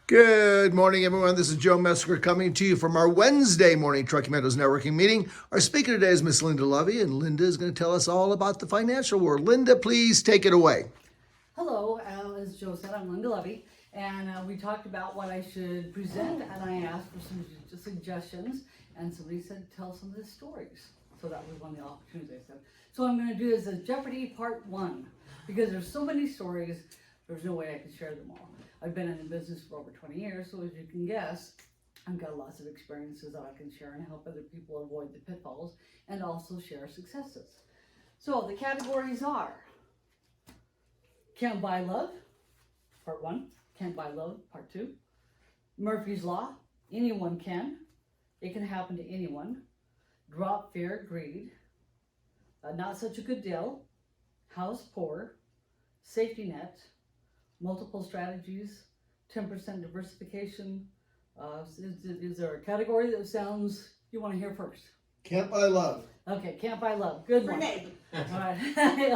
Good morning, everyone. This is Joe Mesker coming to you from our Wednesday morning Trucking Meadows networking meeting. Our speaker today is Miss Linda Lovey, and Linda is going to tell us all about the financial world. Linda, please take it away. Hello, as Joe said, I'm Linda Lovey, and we talked about what I should present, and I asked for some suggestions, and somebody said tell some of the stories. So that was one of the opportunities I said. So what I'm going to do is a Jeopardy Part 1, because there's so many stories, there's no way I can share them all. I've been in the business for over 20 years, so as you can guess, I've got lots of experiences that I can share and help other people avoid the pitfalls, and also share successes. So the categories are Can't Buy Love, Part 1. Can't Buy Love, Part 2. Murphy's Law, Anyone Can. It Can Happen to Anyone. Drop Fear, Greed. Not Such a Good Deal. House Poor. Safety Net. Multiple Strategies. 10% Diversification. Is there a category that sounds you want to hear first? Can't Buy Love. Okay, Can't Buy Love. Good one. All right.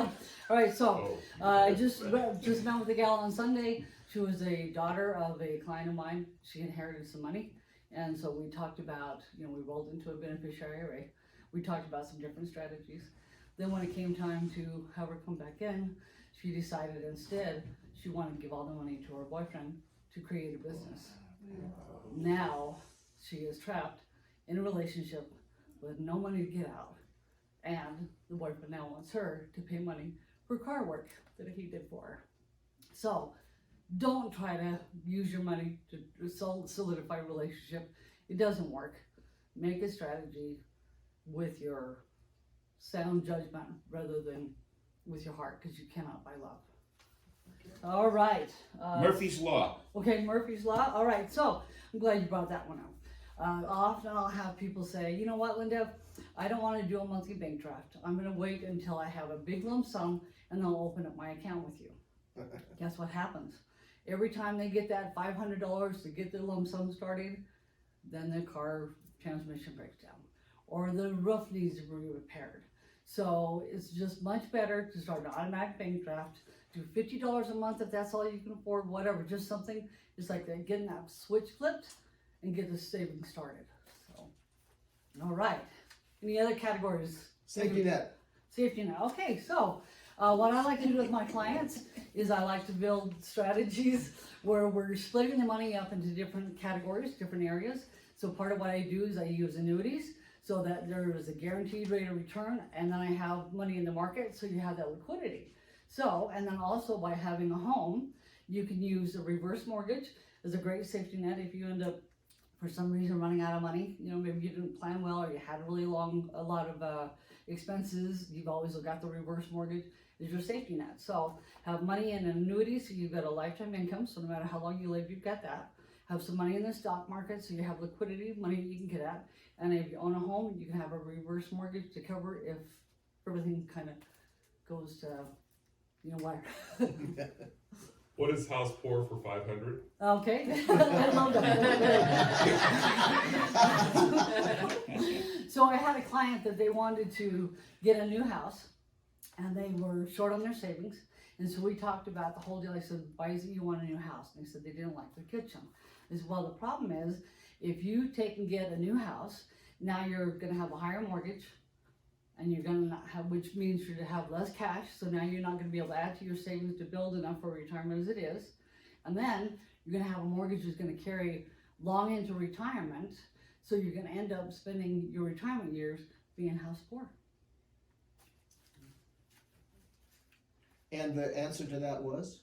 All right, so I just met with a gal on Sunday. She was a daughter of a client of mine. She inherited some money. And so we talked about, we rolled into a beneficiary array. We talked about some different strategies. Then when it came time to have her come back in, she decided instead she wanted to give all the money to her boyfriend to create a business. Now she is trapped in a relationship with no money to get out. And the boyfriend now wants her to pay money for car work that he did for her. So don't try to use your money to solidify a relationship. It doesn't work. Make a strategy with your sound judgment rather than with your heart, because you cannot buy love. All right. Murphy's Law. Okay, Murphy's Law. All right, so I'm glad you brought that one up. Often I'll have people say, you know what, Linda, I don't want to do a monthly bank draft. I'm going to wait until I have a big lump sum and then I'll open up my account with you. Guess what happens? Every time they get that $500 to get their lump sum started, then the car transmission breaks down or the roof needs to be repaired. So it's just much better to start an automatic bank draft. Do $50 a month if that's all you can afford, whatever. Just something, it's like getting that switch flipped and get the savings started. So, all right. Any other categories? Safety Net. Safety net. Okay, so what I like to do with my clients is I like to build strategies where we're splitting the money up into different categories, different areas. So part of what I do is I use annuities so that there is a guaranteed rate of return, and then I have money in the market so you have that liquidity. So, and then also by having a home, you can use a reverse mortgage as a great safety net if you end up for some reason running out of money. Maybe you didn't plan well or you had a lot of expenses. You've always got the reverse mortgage is your safety net. So have money in an annuity so you've got a lifetime income, so no matter how long you live, you've got that. Have some money in the stock market so you have liquidity, money you can get at. And if you own a home, you can have a reverse mortgage to cover if everything kind of goes to, where. What is house poor for 500? Okay, I love that. So I had a client that they wanted to get a new house and they were short on their savings. And so we talked about the whole deal. I said, why is it you want a new house? And they said they didn't like their kitchen. I said, well, the problem is if you take and get a new house, now you're going to have a higher mortgage and you're going to not have, which means you're going to have less cash. So now you're not going to be able to add to your savings to build enough for retirement as it is. And then you're going to have a mortgage that's going to carry long into retirement. So you're going to end up spending your retirement years being house poor. And the answer to that was?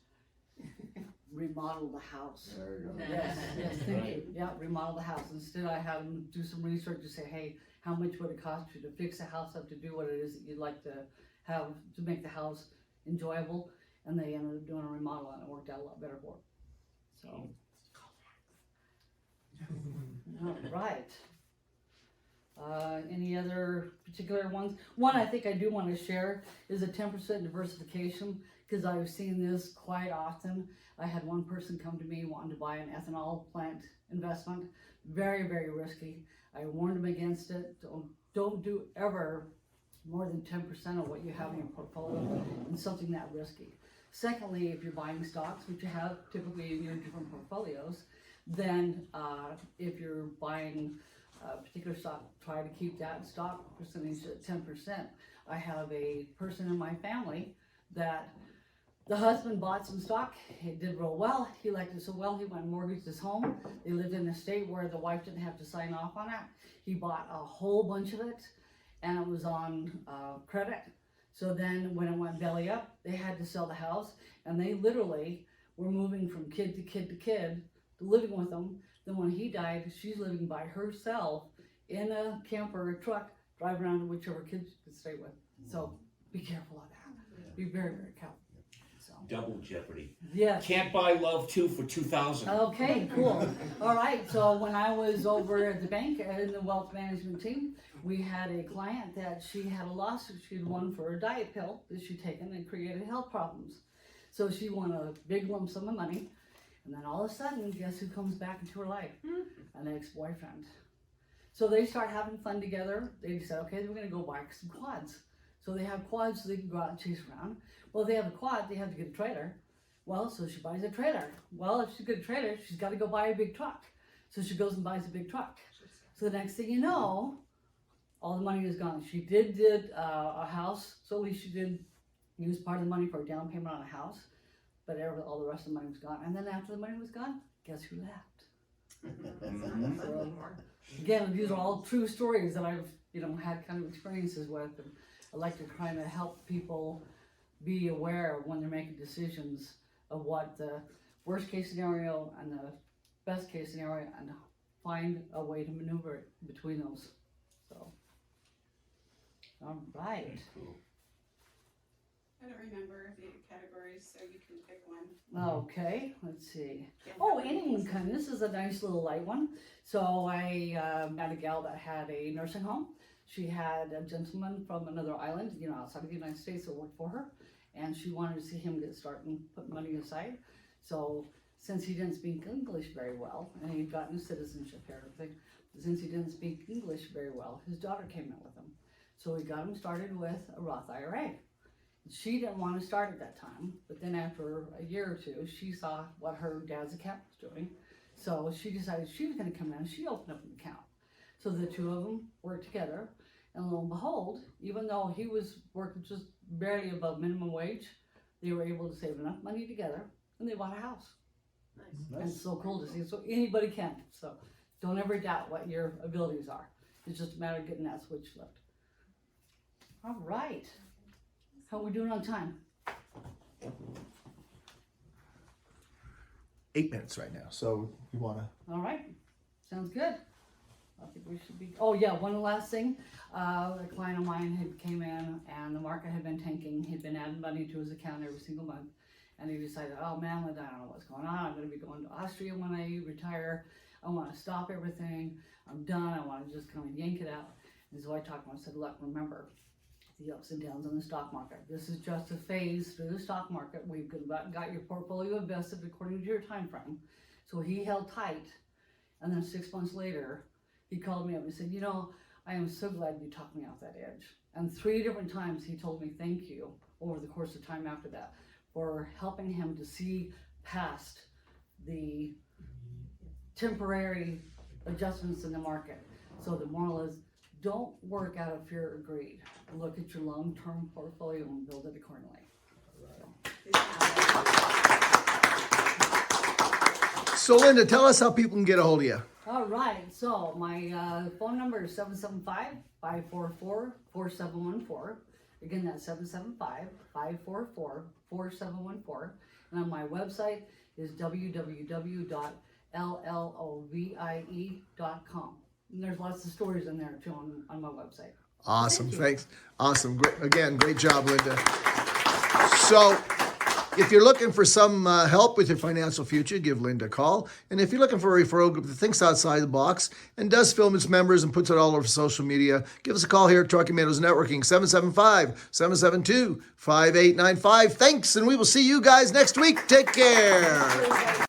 Remodel the house. There you go. Yes, thank you. Yeah, remodel the house. Instead, I have them do some research to say, hey, how much would it cost you to fix a house up to do what it is that you'd like to have to make the house enjoyable? And they ended up doing a remodel and it worked out a lot better for them. So, all right. Any other particular ones? One I think I do want to share is a 10% diversification, because I've seen this quite often. I had one person come to me wanting to buy an ethanol plant investment. Very, very risky. I warned them against it. Don't do ever more than 10% of what you have in your portfolio in something that risky. Secondly, if you're buying stocks, which you have typically in your different portfolios, then if you're buying a particular stock, try to keep that stock percentage at 10%. I have a person in my family that the husband bought some stock. It did real well. He liked it so well, he went and mortgaged his home. They lived in a state where the wife didn't have to sign off on it. He bought a whole bunch of it, and it was on credit. So then when it went belly up, they had to sell the house, and they literally were moving from kid to kid to kid, living with them. Then when he died, she's living by herself in a camper or a truck, driving around to whichever kids she could stay with. So be careful of that. Be very, very careful. So. Double Jeopardy. Yes. Can't buy love 2 for $2,000. Okay, cool. All right, so when I was over at the bank in the wealth management team, we had a client that she had a lawsuit she'd won for a diet pill that she'd taken and created health problems. So she won a big lump sum of money, and then all of a sudden, guess who comes back into her life? An ex-boyfriend. So they start having fun together. They decide, okay, we're gonna go buy some quads. So they have quads so they can go out and chase around. Well, if they have a quad, they have to get a trailer. Well, so she buys a trailer. Well, if she's got a trailer, she's got to go buy a big truck. So she goes and buys a big truck. So the next thing you know, all the money is gone. She did a house, so at least she did use part of the money for a down payment on a house, but all the rest of the money was gone. And then after the money was gone, guess who left? So, again, these are all true stories that I've had kind of experiences with. And I like to kind of help people be aware when they're making decisions of what the worst case scenario and the best case scenario, and find a way to maneuver it between those. So, all right. Cool. I don't remember the categories, so you can pick one. Okay, let's see. Oh, anyone can. This is a nice little light one. So I met a gal that had a nursing home. She had a gentleman from another island, outside of the United States that worked for her. And she wanted to see him get started and put money aside. So since he didn't speak English very well, and he'd gotten citizenship here and everything, since he didn't speak English very well, his daughter came in with him. So we got him started with a Roth IRA. She didn't want to start at that time, but then after a year or two, she saw what her dad's account was doing. So she decided she was going to come in and she opened up an account. So the two of them worked together. And lo and behold, even though he was working just barely above minimum wage, they were able to save enough money together, and they bought a house. Nice. And it's so cool to see. So anybody can. So don't ever doubt what your abilities are. It's just a matter of getting that switch flipped. All right. How are we doing on time? 8 minutes right now. So you want to? All right. Sounds good. I think we should be. Oh yeah, one last thing. A client of mine had came in, and the market had been tanking. He'd been adding money to his account every single month, and he decided, oh man, I don't know what's going on. I'm going to be going to Austria when I retire. I want to stop everything. I'm done. I want to just kind of yank it out. And so I talked to him. I said, look, remember the ups and downs in the stock market. This is just a phase through the stock market. We've got your portfolio invested according to your time frame. So he held tight, and then 6 months later, he called me up and said, I am so glad you talked me off that edge. And 3 different times he told me thank you over the course of time after that for helping him to see past the temporary adjustments in the market. So the moral is, don't work out of fear or greed. Look at your long-term portfolio and build it accordingly. So Linda, tell us how people can get a hold of you. All right, so my phone number is 775-544-4714. Again, that's 775-544-4714. And my website is www.llovie.com. And there's lots of stories in there too on my website. Awesome, thanks. Awesome, great job, Linda. So, if you're looking for some help with your financial future, give Linda a call. And if you're looking for a referral group that thinks outside the box and does film its members and puts it all over social media, give us a call here at Trucking Meadows Networking, 775-772-5895. Thanks, and we will see you guys next week. Take care.